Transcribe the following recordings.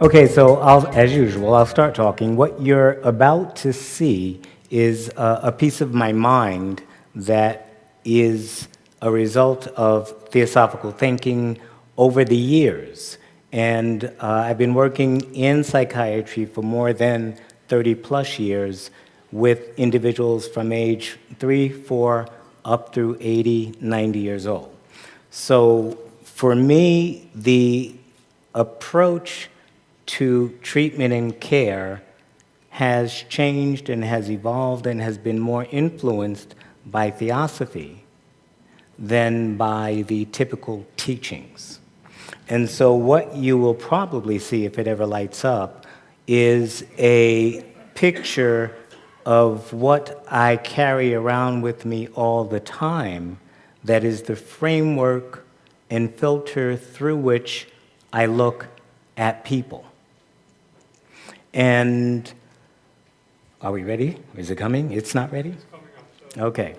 Okay, so as usual, I'll start talking. What you're about to see is a piece of my mind that is a result of theosophical thinking over the years. And I've been working in psychiatry for more than 30 plus years with individuals from age 3, 4, up through 80, 90 years old. So for me, the approach to treatment and care has changed and has evolved and has been more influenced by theosophy than by the typical teachings. And so what you will probably see, if it ever lights up, is a picture of what I carry around with me all the time that is the framework and filter through which I look at people. And are we ready? Is it coming? It's not ready? It's coming up. So okay.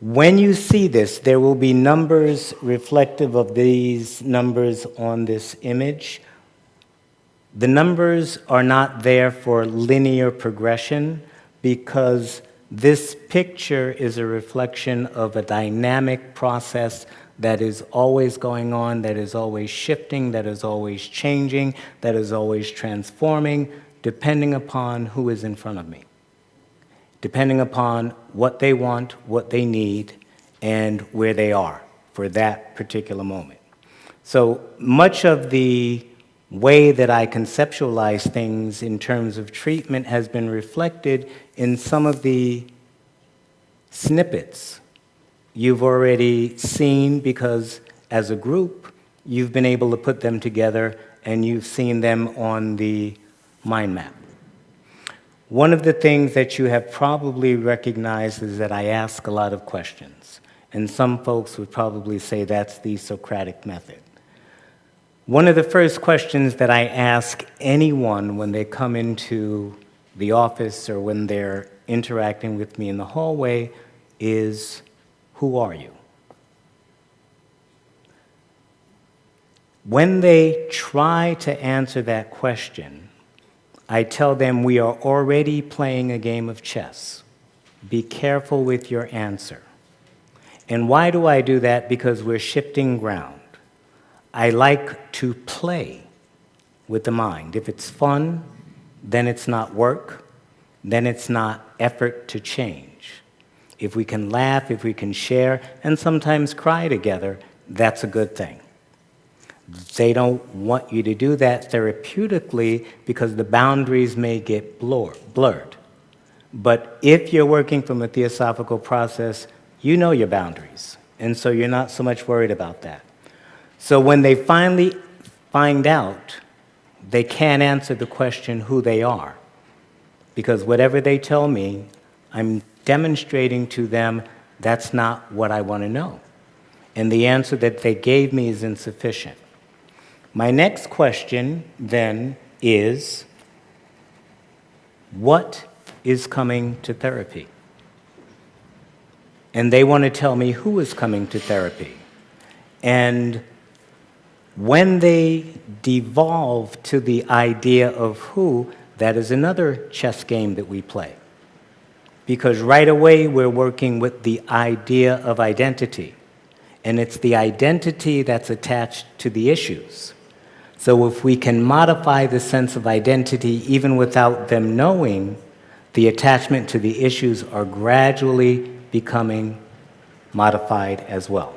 When you see this, there will be numbers reflective of these numbers on this image. The numbers are not there for linear progression because this picture is a reflection of a dynamic process that is always going on, that is always shifting, that is always changing, that is always transforming, depending upon who is in front of me, depending upon what they want, what they need, and where they are for that particular moment. So much of the way that I conceptualize things in terms of treatment has been reflected in some of the snippets you've already seen, because as a group, you've been able to put them together and you've seen them on the mind map. One of the things that you have probably recognized is that I ask a lot of questions, and some folks would probably say that's the Socratic method. One of the first questions that I ask anyone when they come into the office or when they're interacting with me in the hallway is, who are you? When they try to answer that question, I tell them we are already playing a game of chess. Be careful with your answer. And why do I do that? Because we're shifting ground. I like to play with the mind. If it's fun, then it's not work, then it's not effort to change. If we can laugh, if we can share, and sometimes cry together, that's a good thing. They don't want you to do that therapeutically because the boundaries may get blurred. But if you're working from a theosophical process, you know your boundaries, and so you're not so much worried about that. So when they finally find out, they can't answer the question who they are, because whatever they tell me, I'm demonstrating to them that's not what I want to know. And the answer that they gave me is insufficient. My next question then is, what is coming to therapy? And they want to tell me who is coming to therapy. And when they devolve to the idea of who, that is another chess game that we play. Because right away we're working with the idea of identity. And it's the identity that's attached to the issues. So if we can modify the sense of identity even without them knowing, the attachment to the issues are gradually becoming modified as well.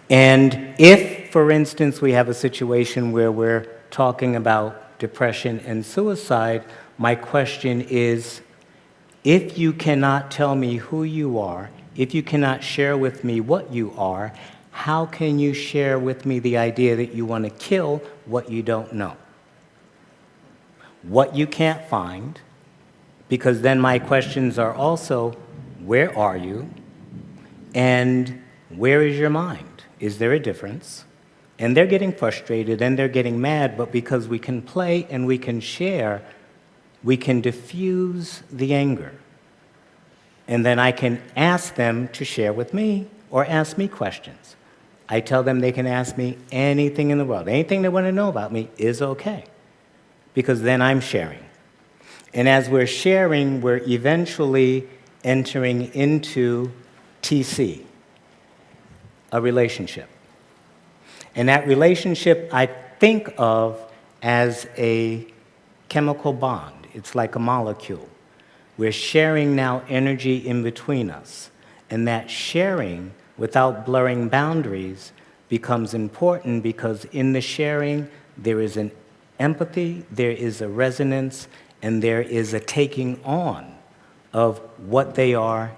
And if, for instance, we have a situation where we're talking about depression and suicide, my question is, if you cannot tell me who you are, if you cannot share with me what you are, how can you share with me the idea that you want to kill what you don't know? What you can't find, because then my questions are also, where are you? And where is your mind? Is there a difference? And they're getting frustrated and they're getting mad, but because we can play and we can share, we can diffuse the anger. And then I can ask them to share with me or ask me questions. I tell them they can ask me anything in the world. Anything they want to know about me is okay, because then I'm sharing. And as we're sharing, we're eventually entering into TC, a relationship. And that relationship I think of as a chemical bond. It's like a molecule. We're sharing now energy in between us. And that sharing, without blurring boundaries, becomes important, because in the sharing, there is an empathy, there is a resonance, and there is a taking on of what they are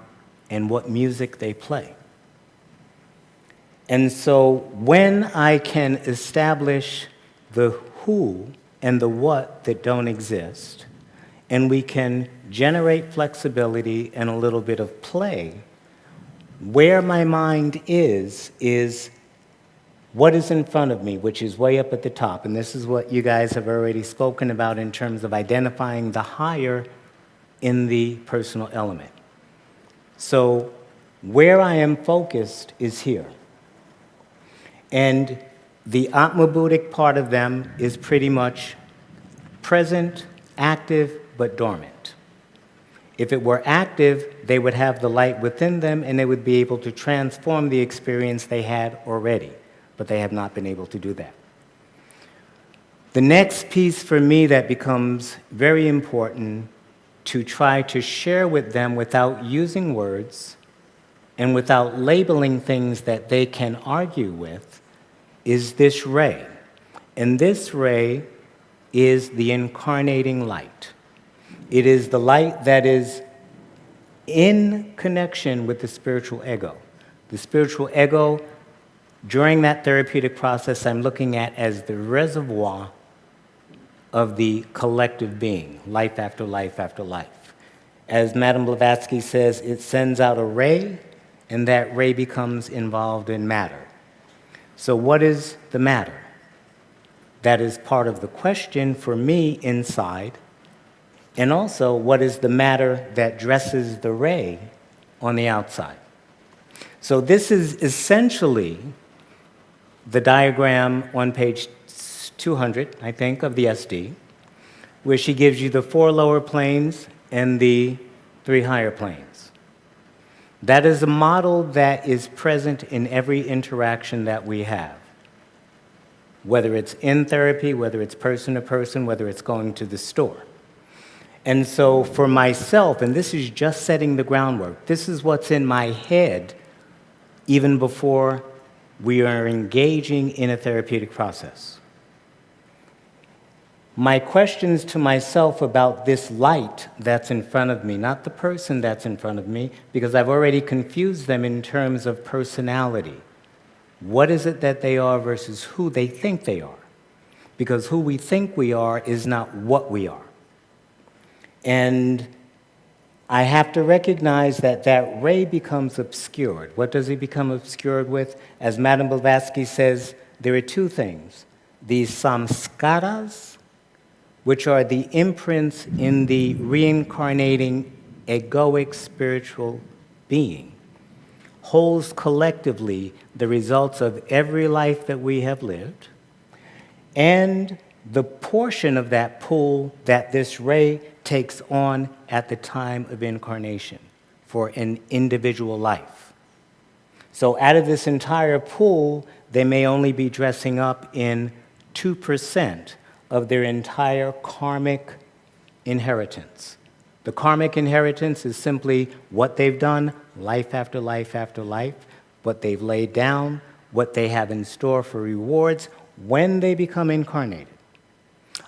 and what music they play. And so when I can establish the who and the what that don't exist, and we can generate flexibility and a little bit of play, where my mind is what is in front of me, which is way up at the top. And this is what you guys have already spoken about in terms of identifying the higher in the personal element. So where I am focused is here. And the Atma-Buddhic part of them is pretty much present, active, but dormant. If it were active, they would have the light within them, and they would be able to transform the experience they had already, but they have not been able to do that. The next piece for me that becomes very important to try to share with them without using words and without labeling things that they can argue with is this ray. And this ray is the incarnating light. It is the light that is in connection with the spiritual ego. The spiritual ego, during that therapeutic process, I'm looking at as the reservoir of the collective being, life after life after life. As Madame Blavatsky says, it sends out a ray, and that ray becomes involved in matter. So what is the matter? That is part of the question for me inside. And also, what is the matter that dresses the ray on the outside? So this is essentially the diagram on page 200, I think, of the SD, where she gives you the 4 lower planes and the 3 higher planes. That is a model that is present in every interaction that we have, whether it's in therapy, whether it's person to person, whether it's going to the store. And so for myself, and this is just setting the groundwork, this is what's in my head even before we are engaging in a therapeutic process. My questions to myself about this light that's in front of me, not the person that's in front of me, because I've already confused them in terms of personality. What is it that they are versus who they think they are? Because who we think we are is not what we are. And I have to recognize that that ray becomes obscured. What does it become obscured with? As Madame Blavatsky says, there are 2 things. These samskaras, which are the imprints in the reincarnating egoic spiritual being, holds collectively the results of every life that we have lived, and the portion of that pool that this ray takes on at the time of incarnation for an individual life. So out of this entire pool, they may only be dressing up in 2% of their entire karmic inheritance. The karmic inheritance is simply what they've done life after life after life, what they've laid down, what they have in store for rewards when they become incarnated.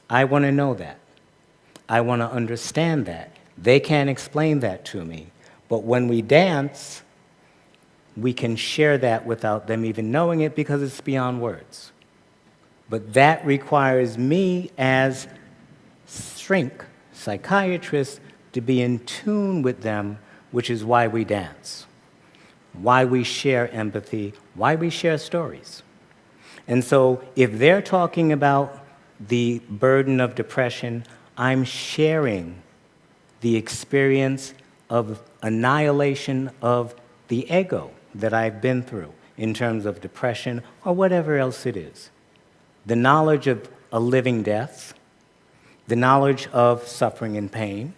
I want to know that. I want to understand that. They can't explain that to me. But when we dance, we can share that without them even knowing it because it's beyond words. But that requires me as psychiatrist, to be in tune with them, which is why we dance, why we share empathy, why we share stories. And so if they're talking about the burden of depression, I'm sharing the experience of annihilation of the ego that I've been through in terms of depression or whatever else it is. The knowledge of a living death, the knowledge of suffering and pain.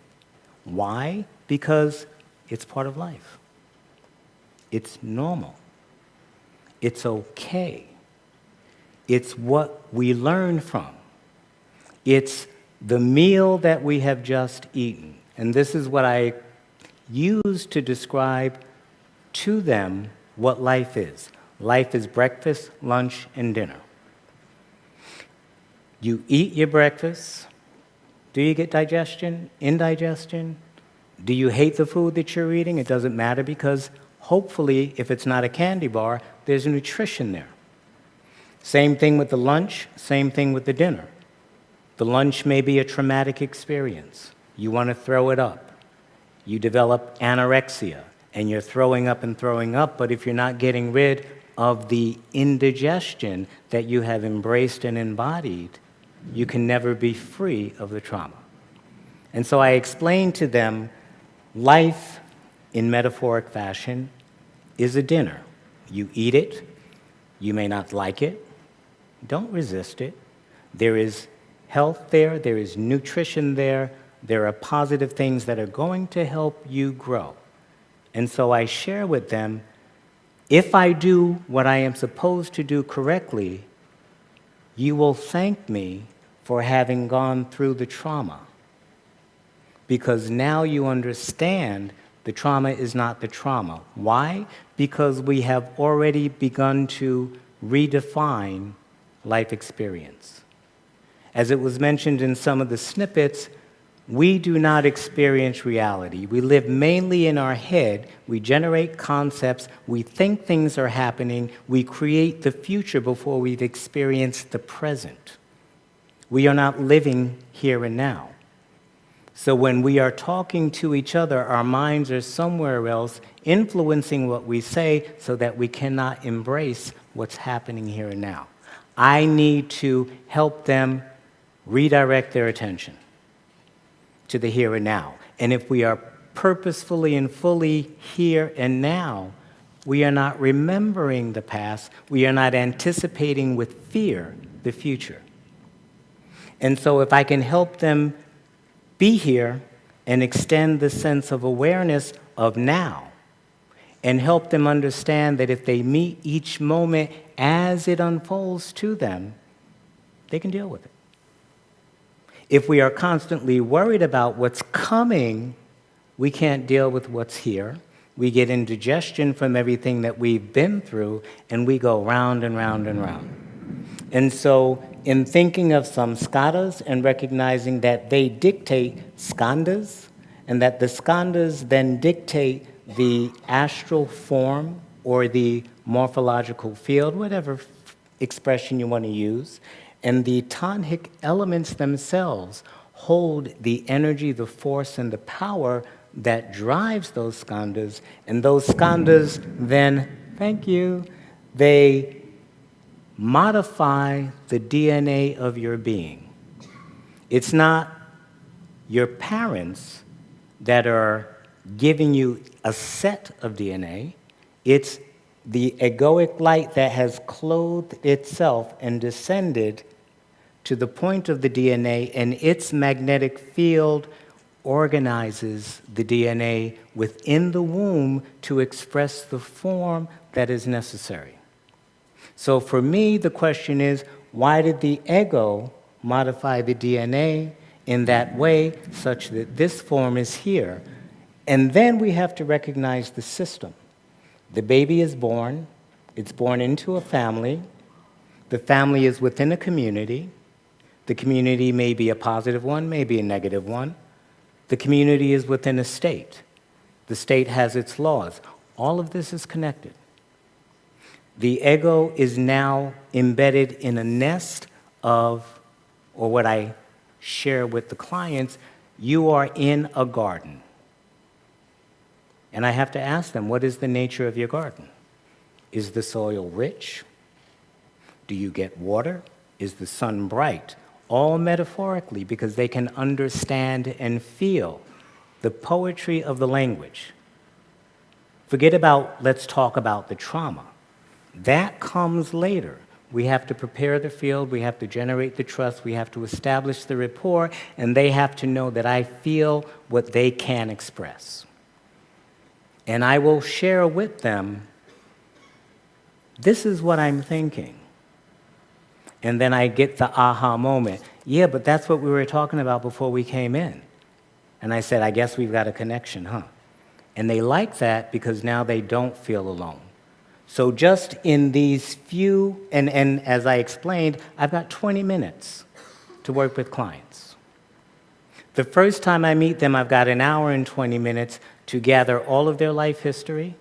Why? Because it's part of life. It's normal. It's okay. It's what we learn from. It's the meal that we have just eaten. And this is what I use to describe to them what life is. Life is breakfast, lunch, and dinner. You eat your breakfast. Do you get digestion, indigestion? Do you hate the food that you're eating? It doesn't matter because hopefully, if it's not a candy bar, there's nutrition there. Same thing with the lunch, same thing with the dinner. The lunch may be a traumatic experience. You want to throw it up. You develop anorexia, and you're throwing up, but if you're not getting rid of the indigestion that you have embraced and embodied, you can never be free of the trauma. And so I explained to them, life, in metaphoric fashion, is a dinner. You eat it. You may not like it. Don't resist it. There is health there. There is nutrition there. There are positive things that are going to help you grow. And so I share with them, if I do what I am supposed to do correctly, you will thank me for having gone through the trauma. Because now you understand the trauma is not the trauma. Why? Because we have already begun to redefine life experience. As it was mentioned in some of the snippets, we do not experience reality. We live mainly in our head. We generate concepts. We think things are happening. We create the future before we've experienced the present. We are not living here and now. So when we are talking to each other, our minds are somewhere else, influencing what we say so that we cannot embrace what's happening here and now. I need to help them redirect their attention to the here and now. And if we are purposefully and fully here and now, we are not remembering the past. We are not anticipating with fear the future. And so if I can help them be here and extend the sense of awareness of now and help them understand that if they meet each moment as it unfolds to them, they can deal with it. If we are constantly worried about what's coming, we can't deal with what's here. We get indigestion from everything that we've been through, and we go round and round and round. And so in thinking of some skandhas and recognizing that they dictate skandhas, and that the skandhas then dictate the astral form or the morphological field, whatever expression you want to use, and the tonic elements themselves hold the energy, the force, and the power that drives those skandhas, and those skandhas then, thank you, they modify the DNA of your being. It's not your parents that are giving you a set of DNA. It's the egoic light that has clothed itself and descended to the point of the DNA, and its magnetic field organizes the DNA within the womb to express the form that is necessary. So for me, the question is, why did the ego modify the DNA in that way such that this form is here? And then we have to recognize the system. The baby is born. It's born into a family. The family is within a community. The community may be a positive one, may be a negative one. The community is within a state. The state has its laws. All of this is connected. The ego is now embedded in a nest of, or what I share with the clients, you are in a garden. And I have to ask them, what is the nature of your garden? Is the soil rich? Do you get water? Is the sun bright? All metaphorically, because they can understand and feel the poetry of the language. Forget about, let's talk about the trauma. That comes later. We have to prepare the field, we have to generate the trust, we have to establish the rapport, and they have to know that I feel what they can express. And I will share with them, this is what I'm thinking. And then I get the aha moment. Yeah, but that's what we were talking about before we came in. And I said, I guess we've got a connection, huh? And they like that because now they don't feel alone. So just in these few, and as I explained, I've got 20 minutes to work with clients. The first time I meet them, I've got an hour and 20 minutes to gather all of their life history,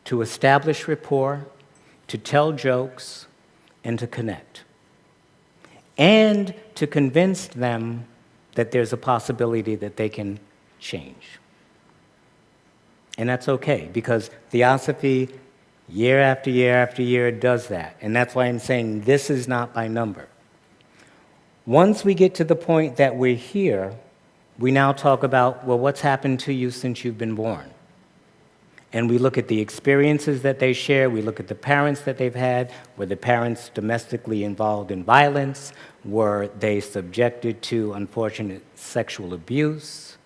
to establish rapport, to tell jokes, and to connect. And to convince them that there's a possibility that they can change. And that's okay, because Theosophy, year after year after year, does that. And that's why I'm saying this is not by number. Once we get to the point that we're here, we now talk about, well, what's happened to you since you've been born? And we look at the experiences that they share, we look at the parents that they've had. Were the parents domestically involved in violence? Were they subjected to unfortunate sexual abuse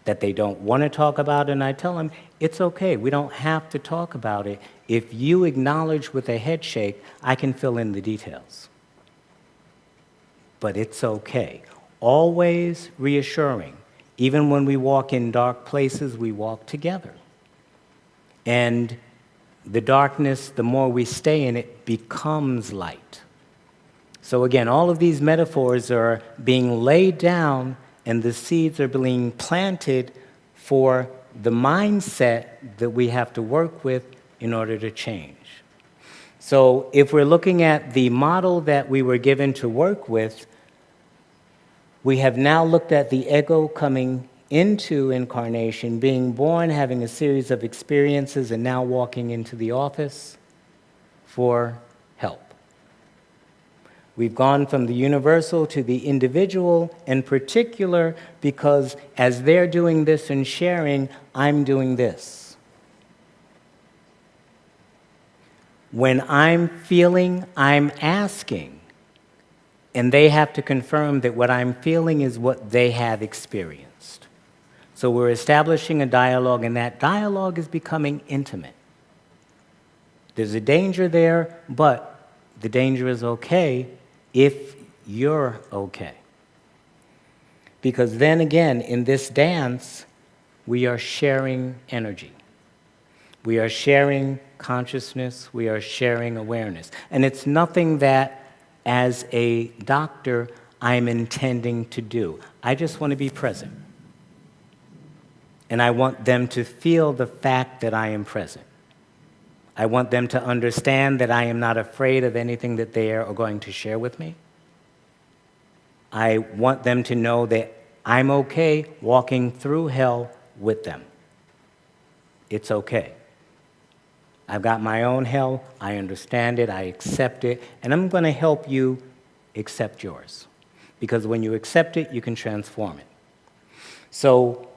that they don't want to talk about? And I tell them, it's okay, we don't have to talk about it. If you acknowledge with a head shake, I can fill in the details. But it's okay. Always reassuring. Even when we walk in dark places, we walk together. And the darkness, the more we stay in it, becomes light. So again, all of these metaphors are being laid down and the seeds are being planted for the mindset that we have to work with in order to change. So if we're looking at the model that we were given to work with, we have now looked at the ego coming into incarnation, being born, having a series of experiences, and now walking into the office for help. We've gone from the universal to the individual, in particular because as they're doing this and sharing, I'm doing this. When I'm feeling, I'm asking, and they have to confirm that what I'm feeling is what they have experienced. So we're establishing a dialogue, and that dialogue is becoming intimate. There's a danger there, but the danger is okay if you're okay. Because then again, in this dance, we are sharing energy. We are sharing consciousness. We are sharing awareness. And it's nothing that, as a doctor, I'm intending to do. I just want to be present. And I want them to feel the fact that I am present. I want them to understand that I am not afraid of anything that they are going to share with me. I want them to know that I'm okay walking through hell with them. It's okay. I've got my own hell. I understand it. I accept it. And I'm going to help you accept yours. Because when you accept it, you can transform it. So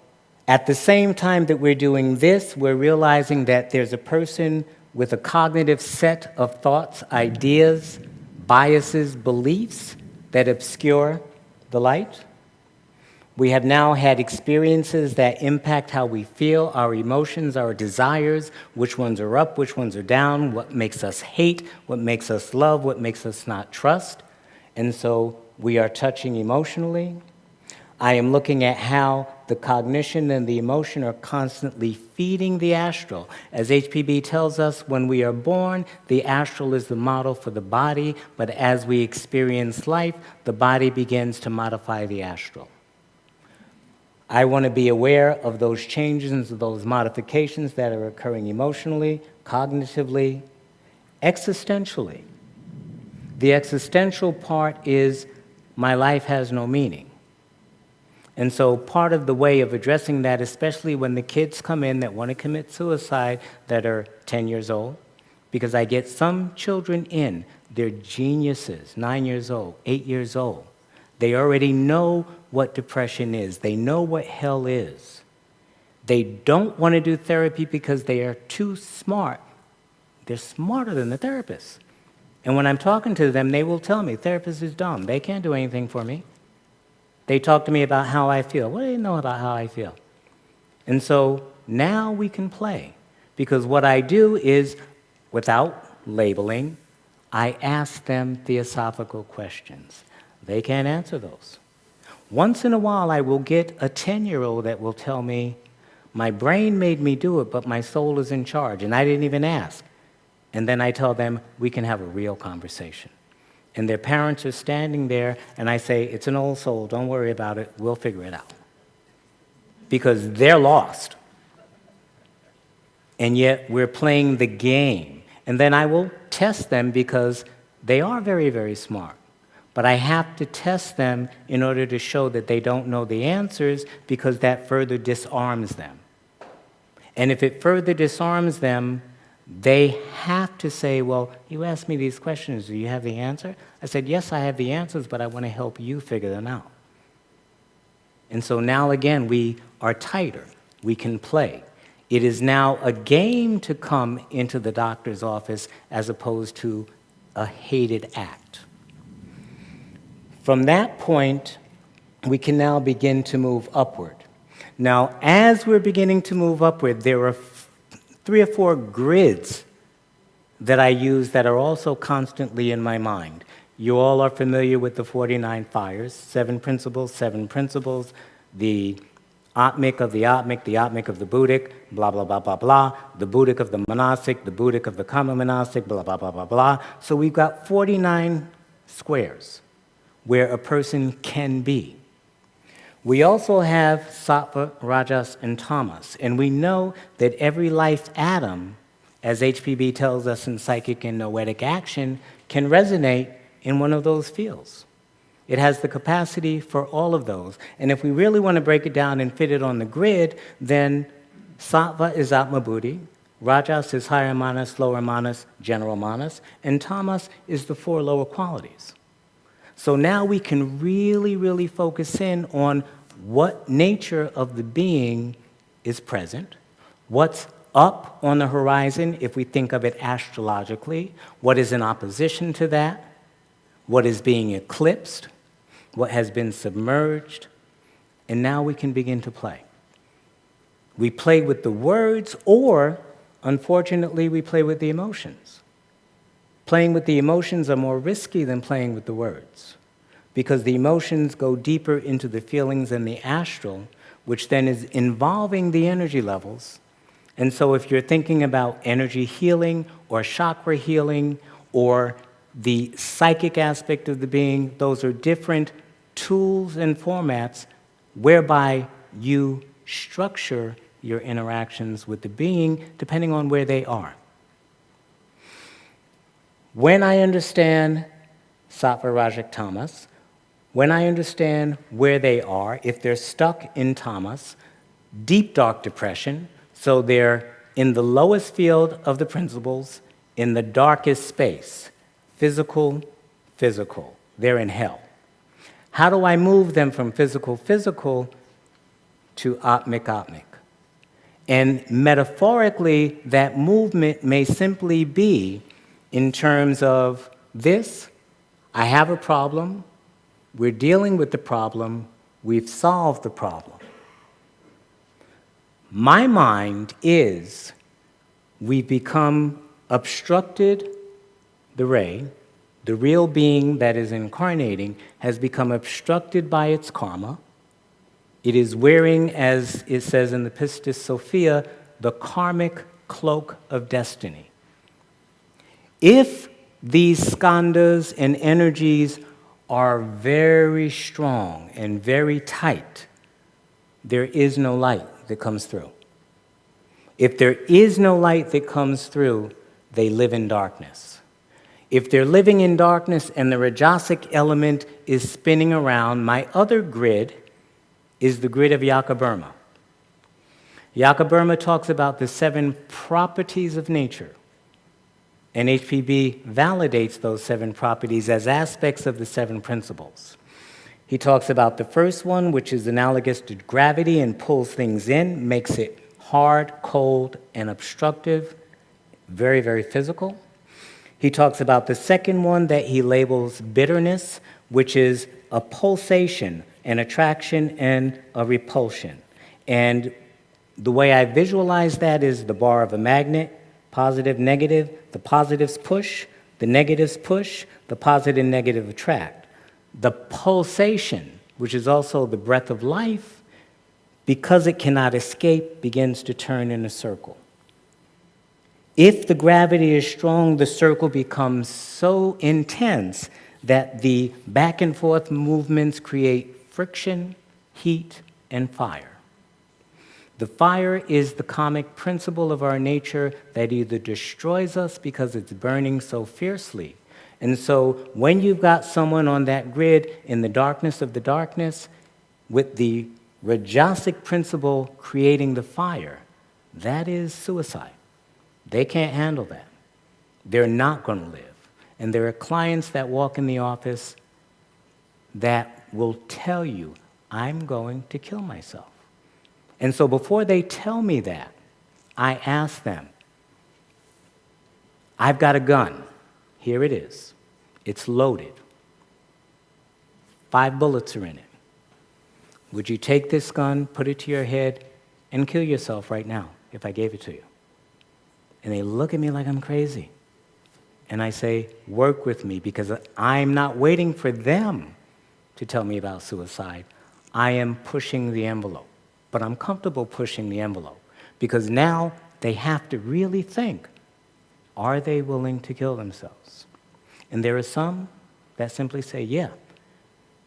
at the same time that we're doing this, we're realizing that there's a person with a cognitive set of thoughts, ideas, biases, beliefs that obscure the light. We have now had experiences that impact how we feel, our emotions, our desires, which ones are up, which ones are down, what makes us hate, what makes us love, what makes us not trust. And so we are touching emotionally. I am looking at how the cognition and the emotion are constantly feeding the astral. As HPB tells us, when we are born, the astral is the model for the body, but as we experience life, the body begins to modify the astral. I want to be aware of those changes and those modifications that are occurring emotionally, cognitively, existentially. The existential part is my life has no meaning. And so part of the way of addressing that, especially when the kids come in that want to commit suicide that are 10 years old, because I get some children in, they're geniuses, 9 years old, 8 years old. They already know what depression is. They know what hell is. They don't want to do therapy because they are too smart They're smarter than the therapist. And when I'm talking to them, they will tell me, therapist is dumb. They can't do anything for me. They talk to me about how I feel. What do they know about how I feel? And so now we can play. Because what I do is, without labeling, I ask them theosophical questions. They can't answer those. Once in a while, I will get a 10-year-old that will tell me, my brain made me do it, but my soul is in charge, and I didn't even ask. And then I tell them, we can have a real conversation. And their parents are standing there, and I say, it's an old soul, don't worry about it, we'll figure it out. Because they're lost. And yet we're playing the game. And then I will test them because they are very, very smart. But I have to test them in order to show that they don't know the answers, because that further disarms them. And if it further disarms them, they have to say, well, you asked me these questions, do you have the answer? I said, yes, I have the answers, but I want to help you figure them out. And so now again, we are tighter. We can play. It is now a game to come into the doctor's office as opposed to a hated act. From that point, we can now begin to move upward. Now, as we're beginning to move upward, there are 3 or 4 grids that I use that are also constantly in my mind. You all are familiar with the 49 fires, 7 principles, the Atmic of the Atmic, the Atmic of the Buddhic, blah, blah, blah, blah, blah, the Buddhic of the monastic, the Buddhic of the common monastic, blah, blah, blah, blah, blah. So we've got 49 squares where a person can be. We also have Sattva, Rajas, and Tamas, and we know that every life atom, as HPB tells us in Psychic and Noetic Action, can resonate in one of those fields. It has the capacity for all of those. And if we really want to break it down and fit it on the grid, then Sattva is Atma Buddhi, Rajas is higher manas, lower manas, general manas, and Tamas is the 4 lower qualities. So now we can really, really focus in on what nature of the being is present, what's up on the horizon if we think of it astrologically, what is in opposition to that, what is being eclipsed, what has been submerged, and now we can begin to play. We play with the words, or, unfortunately, we play with the emotions. Playing with the emotions are more risky than playing with the words, because the emotions go deeper into the feelings and the astral, which then is involving the energy levels. And so if you're thinking about energy healing or chakra healing or the psychic aspect of the being, those are different tools and formats whereby you structure your interactions with the being depending on where they are. When I understand Sattva, Rajak, Tamas, when I understand where they are, if they're stuck in Tamas, deep dark depression, so they're in the lowest field of the principles, in the darkest space, physical, they're in hell. How do I move them from physical to Atmic? And metaphorically, that movement may simply be in terms of this, I have a problem, we're dealing with the problem, we've solved the problem. My mind is, we've become obstructed, the ray, the real being that is incarnating, has become obstructed by its karma. It is wearing, as it says in the Pistis Sophia, the karmic cloak of destiny. If these skandhas and energies are very strong and very tight, there is no light that comes through. If there is no light that comes through, they live in darkness. If they're living in darkness and the Rajasic element is spinning around, my other grid is the grid of Yakaburma. Yakaburma talks about the 7 properties of nature. And HPB validates those 7 properties as aspects of the 7 principles. He talks about the first one, which is analogous to gravity and pulls things in, makes it hard, cold, and obstructive. very, very physical. He talks about the second one that he labels bitterness, which is a pulsation, an attraction, and a repulsion. And the way I visualize that is the bar of a magnet, positive, negative, the positives push, the negatives push, the positive and negative attract. The pulsation, which is also the breath of life, because it cannot escape, begins to turn in a circle. If the gravity is strong, the circle becomes so intense that the back and forth movements create friction, heat, and fire. The fire is the karmic principle of our nature that either destroys us because it's burning so fiercely. And so when you've got someone on that grid in the darkness of the darkness, with the Rajasic principle creating the fire, that is suicide. They can't handle that. They're not going to live. And there are clients that walk in the office that will tell you, I'm going to kill myself. And so before they tell me that, I ask them, I've got a gun. Here it is. It's loaded. 5 bullets are in it. Would you take this gun, put it to your head, and kill yourself right now if I gave it to you? And they look at me like I'm crazy. And I say, work with me, because I'm not waiting for them to tell me about suicide. I am pushing the envelope. But I'm comfortable pushing the envelope, because now they have to really think, are they willing to kill themselves? And there are some that simply say, yeah.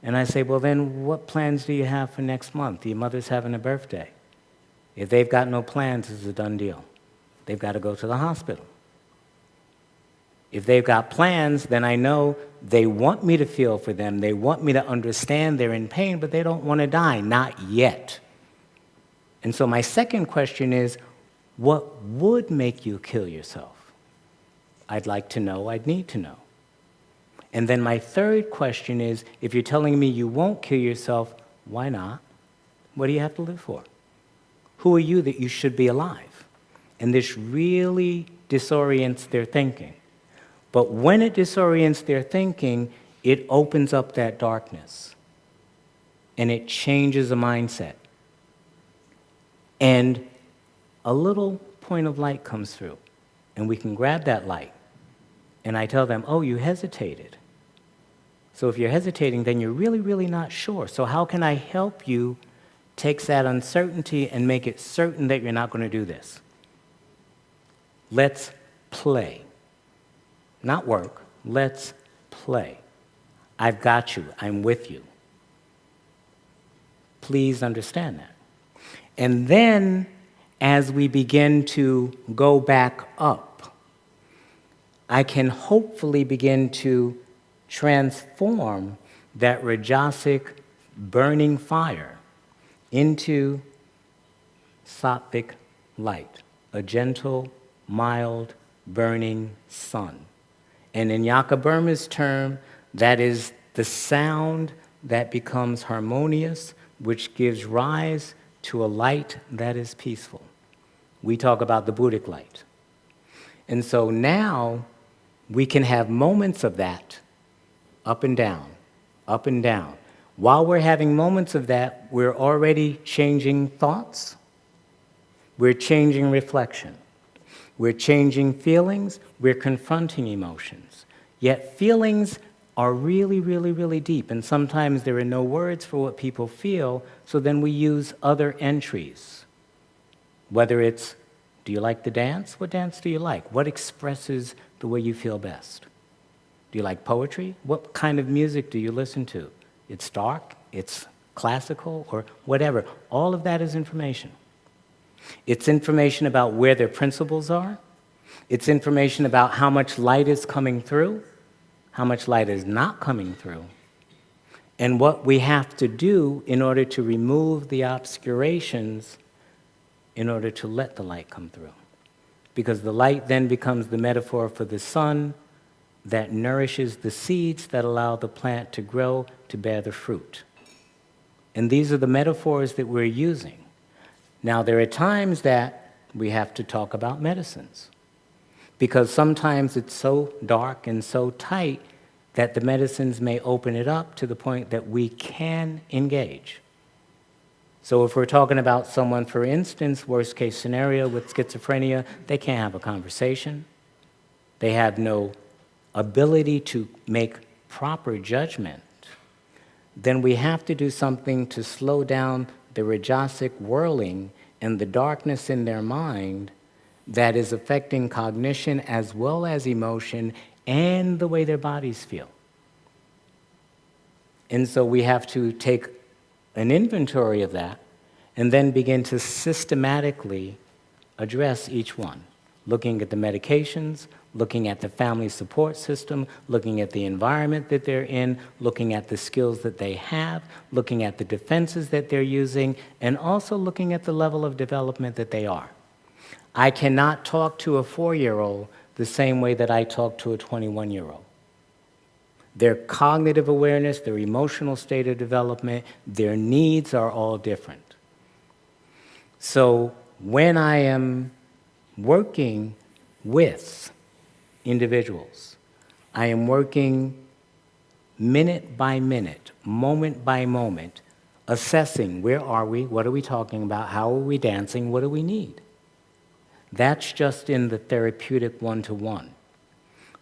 And I say, well, then what plans do you have for next month? Your mother's having a birthday. If they've got no plans, it's a done deal. They've got to go to the hospital. If they've got plans, then I know they want me to feel for them. They want me to understand they're in pain, but they don't want to die, not yet. And so my second question is, what would make you kill yourself? I'd like to know, I'd need to know. And then my third question is, if you're telling me you won't kill yourself, why not? What do you have to live for? Who are you that you should be alive? And this really disorients their thinking. But when it disorients their thinking, it opens up that darkness. And it changes the mindset. And a little point of light comes through. And we can grab that light. And I tell them, oh, you hesitated. So if you're hesitating, then you're really, really not sure. So how can I help you take that uncertainty and make it certain that you're not going to do this? Let's play. Not work. Let's play. I've got you. I'm with you. Please understand that. And then, as we begin to go back up, I can hopefully begin to transform that Rajasic burning fire into sattvic light, a gentle, mild, burning sun. And in Yaka Burma's term, that is the sound that becomes harmonious, which gives rise to a light that is peaceful. We talk about the Buddhic light. And so now we can have moments of that, up and down, up and down. While we're having moments of that, we're already changing thoughts. We're changing reflection. We're changing feelings. We're confronting emotions. Yet feelings are really, really, really deep. And sometimes there are no words for what people feel, so then we use other entries. Whether it's, do you like the dance? What dance do you like? What expresses the way you feel best? Do you like poetry? What kind of music do you listen to? It's dark, it's classical, or whatever. All of that is information. It's information about where their principles are. It's information about how much light is coming through, how much light is not coming through, and what we have to do in order to remove the obscurations in order to let the light come through. Because the light then becomes the metaphor for the sun that nourishes the seeds that allow the plant to grow, to bear the fruit. And these are the metaphors that we're using. Now, there are times that we have to talk about medicines. because sometimes it's so dark and so tight that the medicines may open it up to the point that we can engage. So if we're talking about someone, for instance, worst case scenario with schizophrenia, they can't have a conversation. They have no ability to make proper judgment. Then we have to do something to slow down the rajasic whirling and the darkness in their mind that is affecting cognition as well as emotion and the way their bodies feel. And so we have to take an inventory of that and then begin to systematically address each one, looking at the medications, looking at the family support system, looking at the environment that they're in, looking at the skills that they have, looking at the defenses that they're using, and also looking at the level of development that they are. I cannot talk to a 4-year-old the same way that I talk to a 21-year-old. Their cognitive awareness, their emotional state of development, their needs are all different. So when I am working with individuals, I am working minute by minute, moment by moment, assessing where are we, what are we talking about, how are we dancing, what do we need. That's just in the therapeutic one-to-one.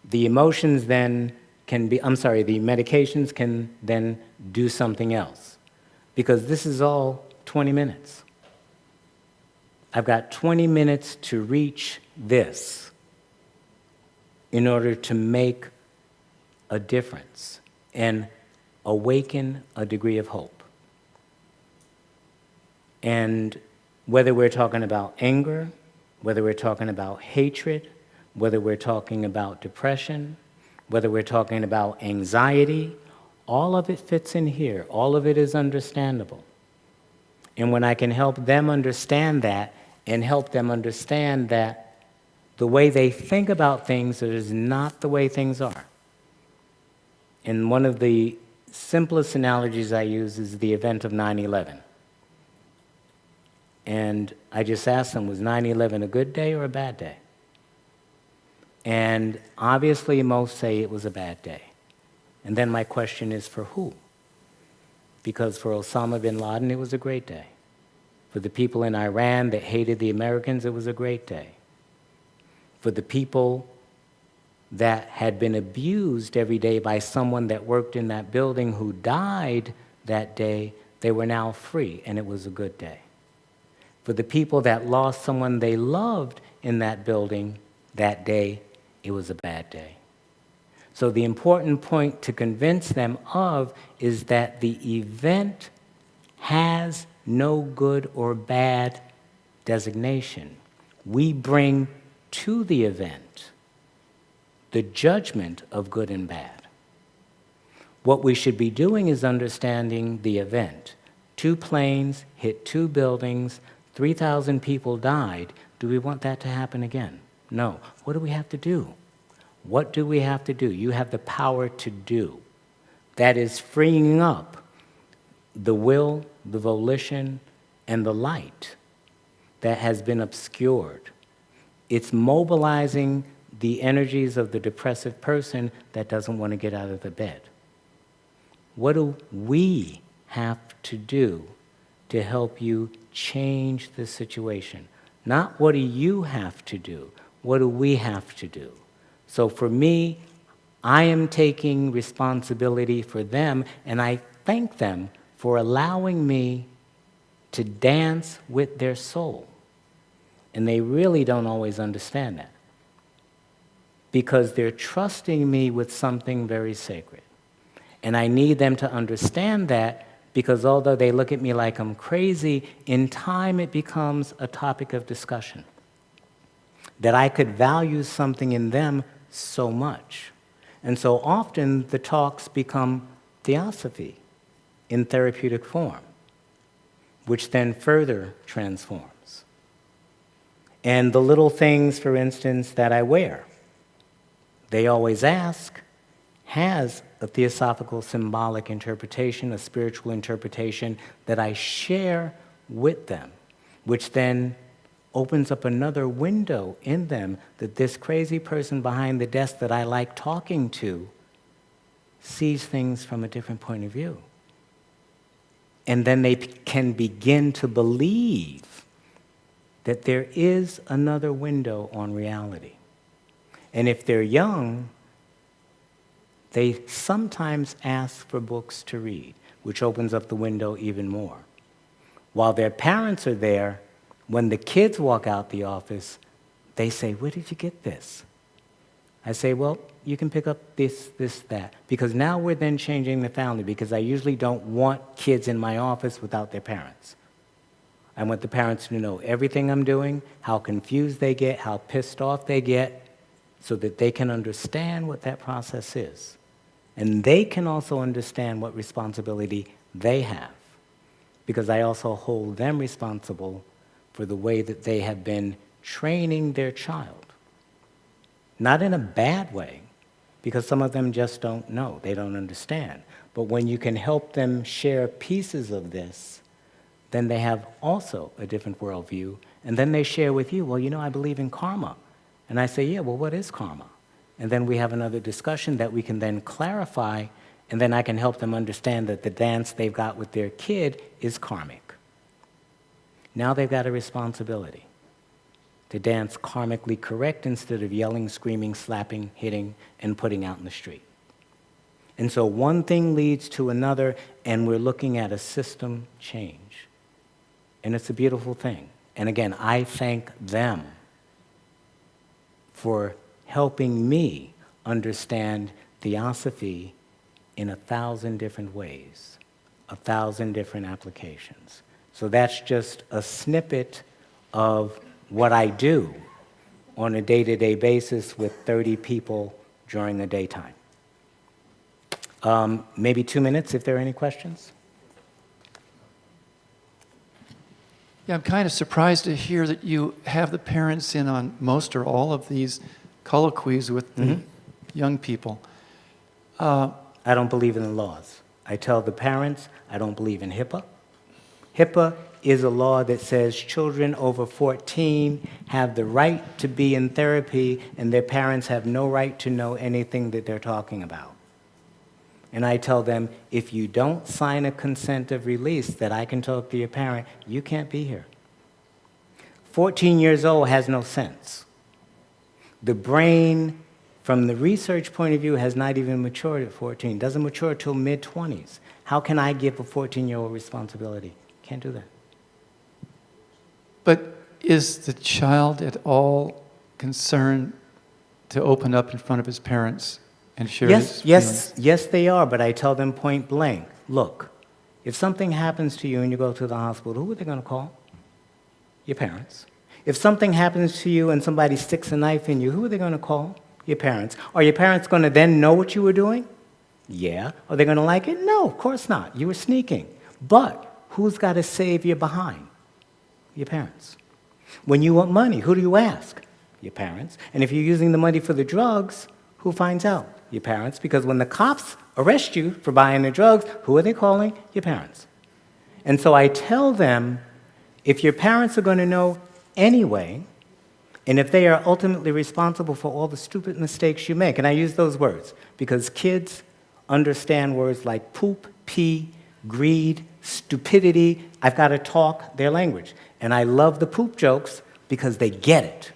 The emotions then can be, the medications can then do something else, because this is all 20 minutes. I've got 20 minutes to reach this in order to make a difference and awaken a degree of hope. And whether we're talking about anger, whether we're talking about hatred, whether we're talking about depression, whether we're talking about anxiety, all of it fits in here. All of it is understandable. And when I can help them understand that and help them understand that the way they think about things is not the way things are. And one of the simplest analogies I use is the event of 9/11. And I just asked them, was 9/11 a good day or a bad day? And obviously most say it was a bad day. And then my question is, for who? Because for Osama bin Laden, it was a great day. For the people in Iran that hated the Americans, it was a great day. For the people that had been abused every day by someone that worked in that building who died that day, they were now free, and it was a good day. For the people that lost someone they loved in that building that day, it was a bad day. So the important point to convince them of is that the event has no good or bad designation. We bring to the event the judgment of good and bad. What we should be doing is understanding the event. 2 planes hit 2 buildings, 3,000 people died. Do we want that to happen again? No. What do we have to do? What do we have to do? You have the power to do. That is freeing up the will, the volition, and the light that has been obscured. It's mobilizing the energies of the depressive person that doesn't want to get out of the bed. What do we have to do to help you change the situation? Not what do you have to do, what do we have to do? So for me, I am taking responsibility for them, and I thank them for allowing me to dance with their soul. And they really don't always understand that, because they're trusting me with something very sacred. And I need them to understand that, because although they look at me like I'm crazy, in time it becomes a topic of discussion. That I could value something in them so much. And so often the talks become theosophy in therapeutic form, which then further transforms. And the little things, for instance, that I wear, they always ask, has a theosophical symbolic interpretation, a spiritual interpretation that I share with them, which then opens up another window in them that this crazy person behind the desk that I like talking to sees things from a different point of view. And then they can begin to believe that there is another window on reality. And if they're young, they sometimes ask for books to read, which opens up the window even more. While their parents are there, when the kids walk out the office, they say, "Where did you get this?" I say, "Well, you can pick up this, that." Because now we're then changing the family, because I usually don't want kids in my office without their parents. I want the parents to know everything I'm doing, how confused they get, how pissed off they get, so that they can understand what that process is. And they can also understand what responsibility they have, because I also hold them responsible for the way that they have been training their child. Not in a bad way, because some of them just don't know, they don't understand. But when you can help them share pieces of this, then they have also a different worldview, and then they share with you, "Well, you know, I believe in karma." And I say, "Yeah, well, what is karma?" And then we have another discussion that we can then clarify, and then I can help them understand that the dance they've got with their kid is karmic. Now they've got a responsibility to dance karmically correct instead of yelling, screaming, slapping, hitting, and putting out in the street. And so one thing leads to another, and we're looking at a system change. And it's a beautiful thing. And again, I thank them for helping me understand Theosophy in 1,000 different ways, 1,000 different applications. So that's just a snippet of what I do on a day-to-day basis with 30 people during the daytime. Maybe 2 minutes if there are any questions. Yeah, I'm kind of surprised to hear that you have the parents in on most or all of these colloquies with the young people. I don't believe in the laws. I tell the parents I don't believe in HIPAA. HIPAA is a law that says children over 14 have the right to be in therapy, and their parents have no right to know anything that they're talking about. And I tell them, if you don't sign a consent of release that I can talk to your parent, you can't be here. 14 years old has no sense. The brain, from the research point of view, has not even matured at 14. Doesn't mature till mid-20s. How can I give a 14-year-old responsibility? Can't do that. But is the child at all concerned to open up in front of his parents and share his feelings? Yes, they are, but I tell them point blank, look, if something happens to you and you go to the hospital, who are they going to call? Your parents. If something happens to you and somebody sticks a knife in you, who are they going to call? Your parents. Are your parents going to then know what you were doing? Yeah. Are they going to like it? No, of course not. You were sneaking. But who's got to save your behind? Your parents. When you want money, who do you ask? Your parents. And if you're using the money for the drugs, who finds out? Your parents. Because when the cops arrest you for buying the drugs, who are they calling? Your parents. And so I tell them, if your parents are going to know anyway, and if they are ultimately responsible for all the stupid mistakes you make, and I use those words because kids understand words like poop, pee, greed, stupidity. I've got to talk their language. And I love the poop jokes because they get it.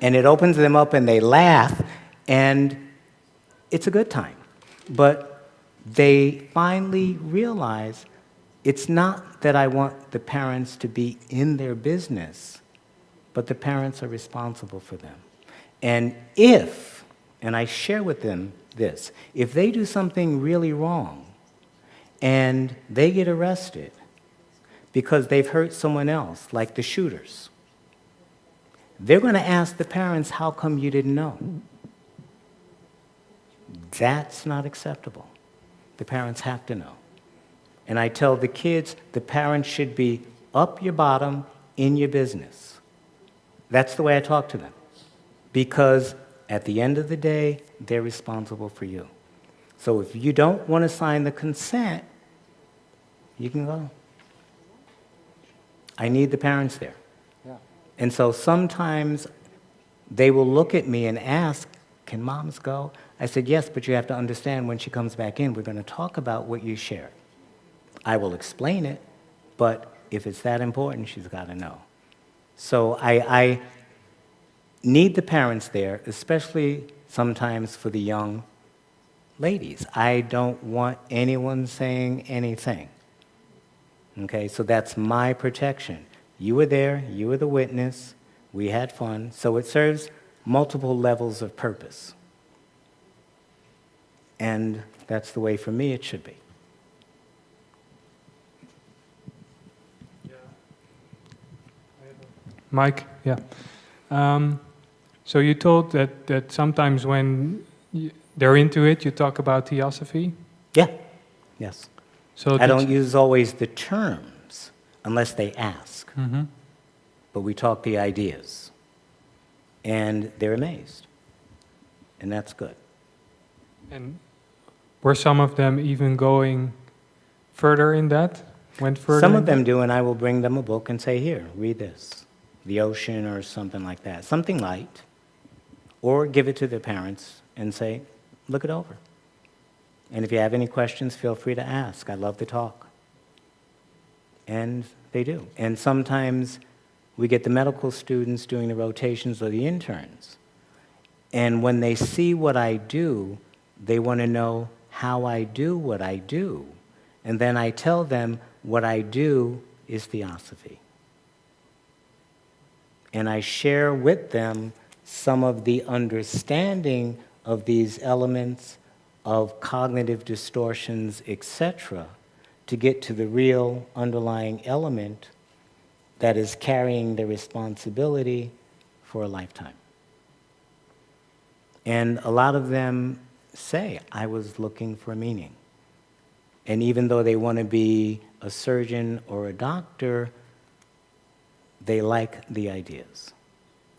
And it opens them up and they laugh, and it's a good time. But they finally realize it's not that I want the parents to be in their business, but the parents are responsible for them. And if, and I share with them this, if they do something really wrong and they get arrested because they've hurt someone else, like the shooters, they're going to ask the parents, how come you didn't know? That's not acceptable. The parents have to know. And I tell the kids, the parents should be up your bottom in your business. That's the way I talk to them. Because at the end of the day, they're responsible for you. So if you don't want to sign the consent, you can go. I need the parents there. Yeah. And so sometimes they will look at me and ask, can moms go? I said, yes, but you have to understand when she comes back in, we're going to talk about what you shared. I will explain it, but if it's that important, she's got to know. So I need the parents there, especially sometimes for the young ladies. I don't want anyone saying anything. Okay, so that's my protection. You were there, you were the witness, we had fun, so it serves multiple levels of purpose. And that's the way, for me, it should be. Mike, yeah. So you told that sometimes when they're into it, you talk about Theosophy? Yeah, yes. So I don't use always the terms unless they ask. Mm-hmm. But we talk the ideas. And they're amazed. And that's good. And were some of them even going further in that? Went further? Some in of them that? do, and I will bring them a book and say, here, read this. The Ocean or something like that. Something light. Or give it to their parents and say, look it over. And if you have any questions, feel free to ask. I love to talk. And they do. And sometimes we get the medical students doing the rotations or the interns. And when they see what I do, they want to know how I do what I do. And then I tell them what I do is Theosophy. And I share with them some of the understanding of these elements of cognitive distortions, etc., to get to the real underlying element that is carrying the responsibility for a lifetime. And a lot of them say, I was looking for meaning. And even though they want to be a surgeon or a doctor, they like the ideas.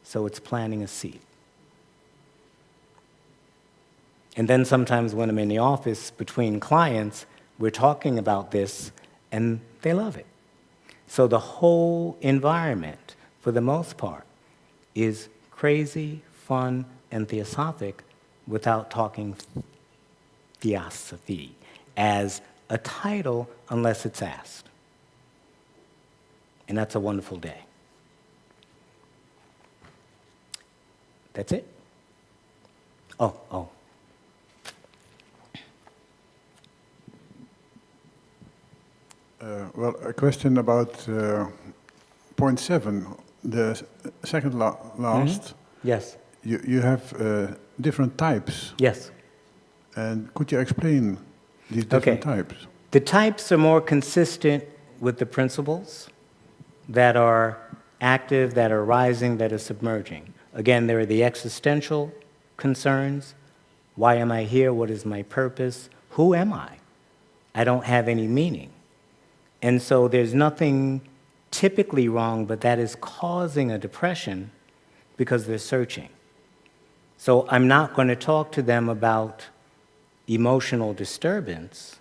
So it's planting a seed. And then sometimes when I'm in the office between clients, we're talking about this, and they love it. So the whole environment, for the most part, is crazy, fun, and theosophic without talking Theosophy as a title unless it's asked. And that's a wonderful day. That's it? Oh. Well, a question about point 7, the second last. Mm-hmm. Yes. You have different types. Yes. And could you explain these different Okay. types? The types are more consistent with the principles that are active, that are rising, that are submerging. Again, there are the existential concerns. Why am I here? What is my purpose? Who am I? I don't have any meaning. And so there's nothing typically wrong, but that is causing a depression because they're searching. So I'm not going to talk to them about emotional disturbance.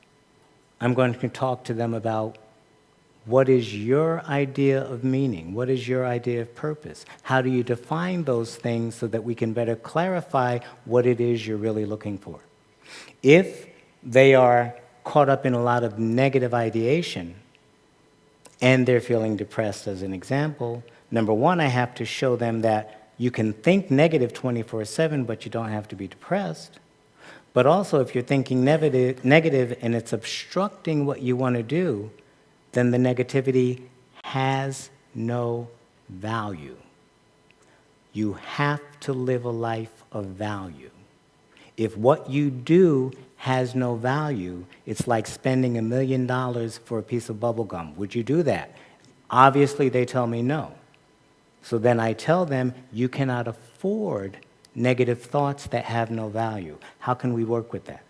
I'm going to talk to them about what is your idea of meaning? What is your idea of purpose? How do you define those things so that we can better clarify what it is you're really looking for? If they are caught up in a lot of negative ideation and they're feeling depressed, as an example, number one, I have to show them that you can think negative 24/7, but you don't have to be depressed. But also, if you're thinking negative and it's obstructing what you want to do, then the negativity has no value. You have to live a life of value. If what you do has no value, it's like spending $1 million for a piece of bubble gum. Would you do that? Obviously, they tell me no. So then I tell them, you cannot afford negative thoughts that have no value. How can we work with that?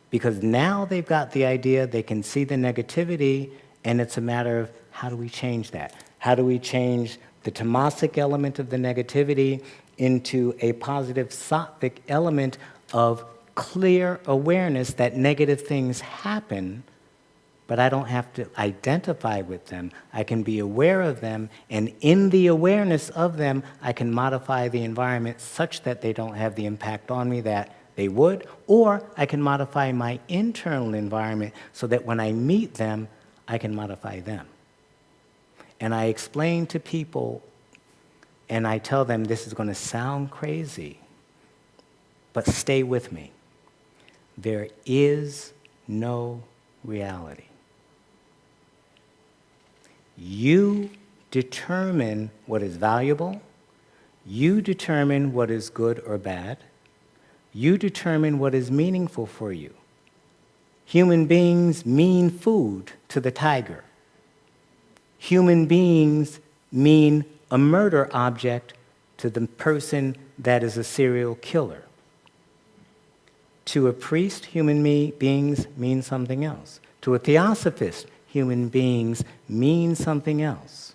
Because now they've got the idea, they can see the negativity, and it's a matter of how do we change that? How do we change the tamasic element of the negativity into a positive sattvic element of clear awareness that negative things happen, but I don't have to identify with them. I can be aware of them, and in the awareness of them, I can modify the environment such that they don't have the impact on me that they would, or I can modify my internal environment so that when I meet them, I can modify them. And I explain to people, and I tell them this is going to sound crazy, but stay with me. There is no reality. You determine what is valuable. You determine what is good or bad. You determine what is meaningful for you. Human beings mean food to the tiger. Human beings mean a murder object to the person that is a serial killer. To a priest, human beings mean something else. To a theosophist, human beings mean something else.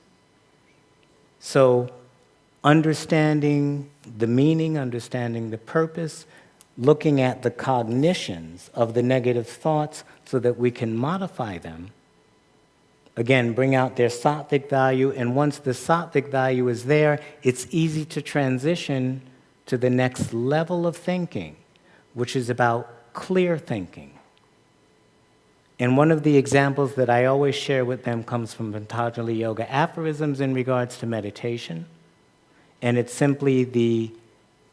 So, understanding the meaning, understanding the purpose, looking at the cognitions of the negative thoughts so that we can modify them, again, bring out their sattvic value, and once the sattvic value is there, it's easy to transition to the next level of thinking, which is about clear thinking. And one of the examples that I always share with them comes from Patanjali Yoga aphorisms in regards to meditation. And it's simply the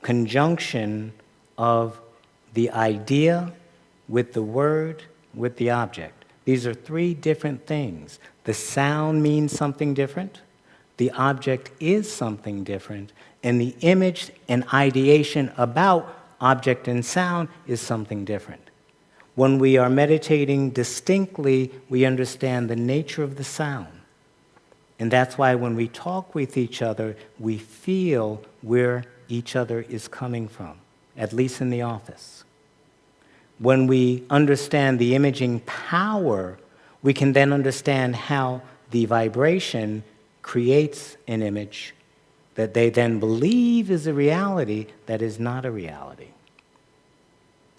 conjunction of the idea with the word, with the object. These are three different things. The sound means something different, the object is something different, and the image and ideation about object and sound is something different. When we are meditating distinctly, we understand the nature of the sound. And that's why when we talk with each other, we feel where each other is coming from, at least in the office. When we understand the imaging power, we can then understand how the vibration creates an image that they then believe is a reality that is not a reality.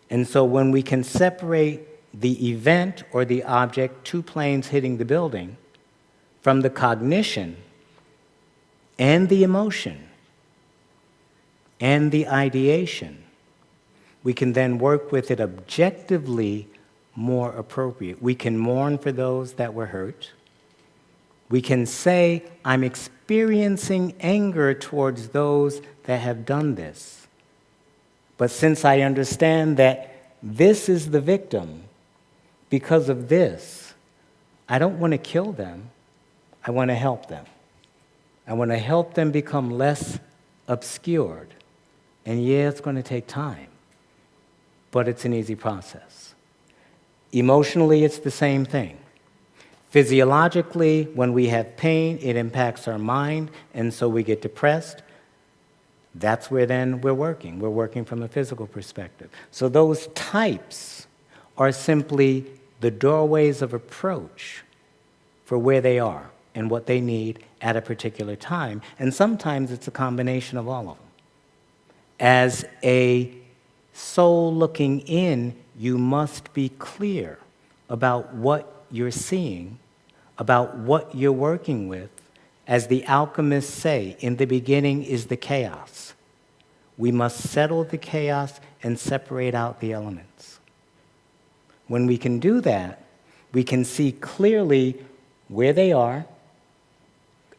And so when we can separate the event or the object, two planes hitting the building, from the cognition and the emotion and the ideation, we can then work with it objectively more appropriate. We can mourn for those that were hurt. We can say, I'm experiencing anger towards those that have done this. But since I understand that this is the victim because of this, I don't want to kill them. I want to help them. I want to help them become less obscured. And yeah, it's going to take time, but it's an easy process. Emotionally, it's the same thing. Physiologically, when we have pain, it impacts our mind, and so we get depressed. That's where then we're working. We're working from a physical perspective. So those types are simply the doorways of approach for where they are and what they need at a particular time. And sometimes it's a combination of all of them. As a soul looking in, you must be clear about what you're seeing, about what you're working with. As the alchemists say, in the beginning is the chaos. We must settle the chaos and separate out the elements. When we can do that, we can see clearly where they are,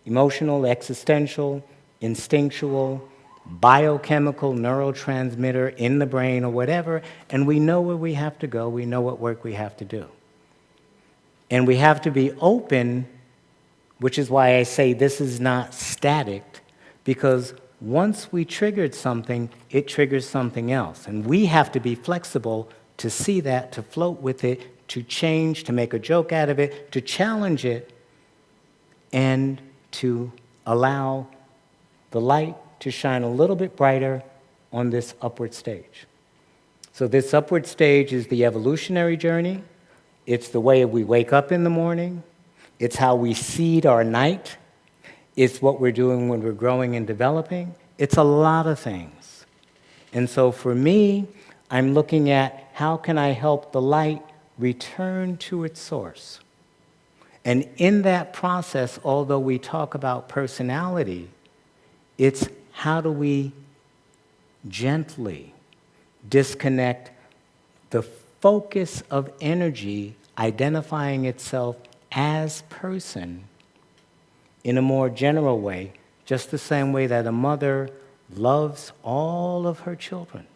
emotional, existential, instinctual, biochemical, neurotransmitter in the brain or whatever, and we know where we have to go, we know what work we have to do. And we have to be open, which is why I say this is not static, because once we triggered something, it triggers something else. And we have to be flexible to see that, to float with it, to change, to make a joke out of it, to challenge it, and to allow the light to shine a little bit brighter on this upward stage. So this upward stage is the evolutionary journey. It's the way we wake up in the morning. It's how we seed our night. It's what we're doing when we're growing and developing. It's a lot of things. And so for me, I'm looking at how can I help the light return to its source. And in that process, although we talk about personality, it's how do we gently disconnect the focus of energy identifying itself as person in a more general way, just the same way that a mother loves all of her children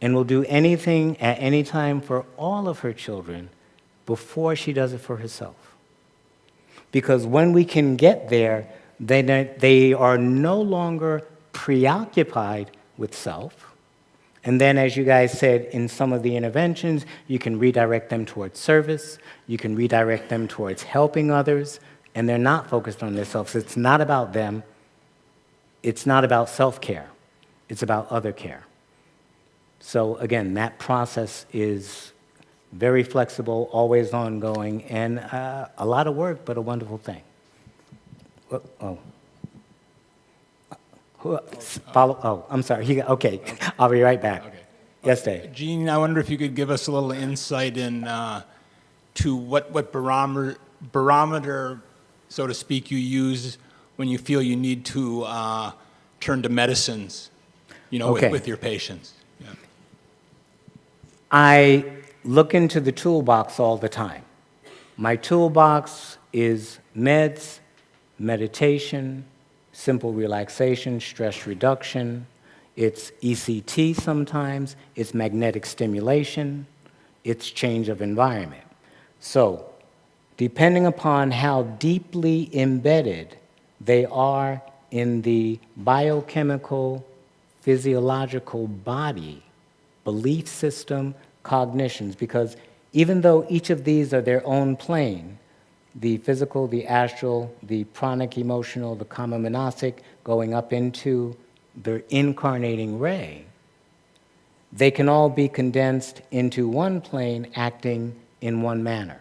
and will do anything at any time for all of her children before she does it for herself. Because when we can get there, they are no longer preoccupied with self. And then, as you guys said, in some of the interventions, you can redirect them towards service, you can redirect them towards helping others, and they're not focused on themselves. It's not about them. It's not about self-care. It's about other care. So again, that process is very flexible, always ongoing, and a lot of work, but a wonderful thing. I'm sorry. Okay, I'll be right back. Okay. Yes, Dave. Gene, I wonder if you could give us a little insight in to what barometer, so to speak, you use when you feel you need to turn to medicines, Okay. with your patients. Yeah. I look into the toolbox all the time. My toolbox is meds, meditation, simple relaxation, stress reduction. It's ECT sometimes. It's magnetic stimulation. It's change of environment. So, depending upon how deeply embedded they are in the biochemical, physiological body, belief system, cognitions, because even though each of these are their own plane, the physical, the astral, the pranic emotional, the kama manasic, going up into the incarnating ray, they can all be condensed into one plane acting in one manner.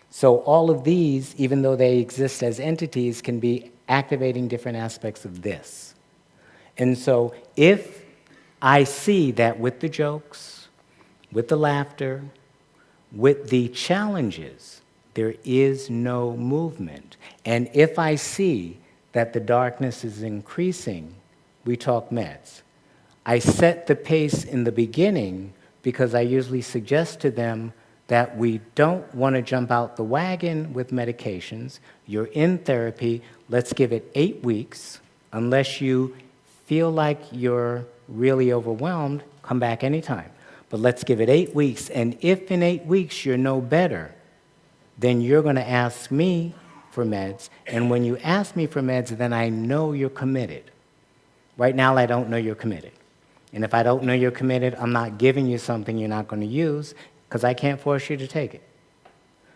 So all of these, even though they exist as entities, can be activating different aspects of this. And so if I see that with the jokes, with the laughter, with the challenges, there is no movement. And if I see that the darkness is increasing, we talk meds. I set the pace in the beginning because I usually suggest to them that we don't want to jump out the wagon with medications. You're in therapy. Let's give it 8 weeks. Unless you feel like you're really overwhelmed, come back anytime. But let's give it 8 weeks. And if in 8 weeks you're no better, then you're going to ask me for meds. And when you ask me for meds, then I know you're committed. Right now, I don't know you're committed. And if I don't know you're committed, I'm not giving you something you're not going to use because I can't force you to take it.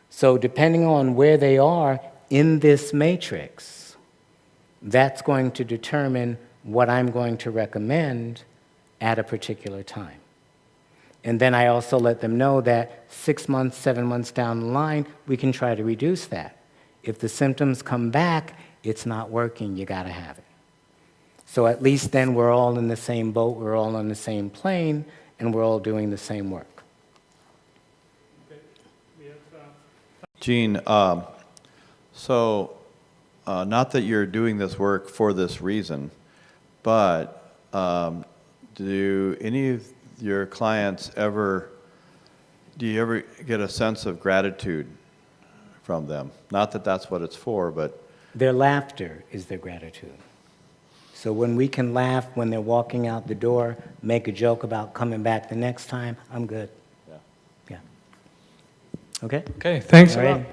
So depending on where they are in this matrix, that's going to determine what I'm going to recommend at a particular time. And then I also let them know that 6 months, 7 months down the line, we can try to reduce that. If the symptoms come back, it's not working, you gotta have it. So at least then we're all in the same boat, we're all on the same plane, and we're all doing the same work. Gene, so not that you're doing this work for this reason, but do any of your clients do you ever get a sense of gratitude from them? Not that that's what it's for, but... Their laughter is their gratitude. So when we can laugh when they're walking out the door, make a joke about coming back the next time, I'm good. Yeah. Okay? Okay, thanks All a lot. right.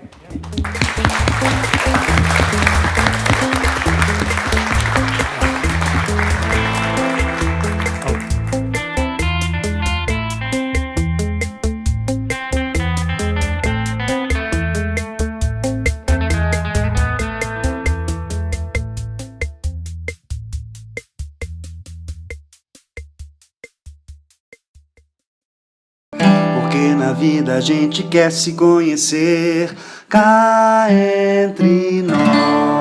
Porque na vida a gente quer se conhecer cá entre nós.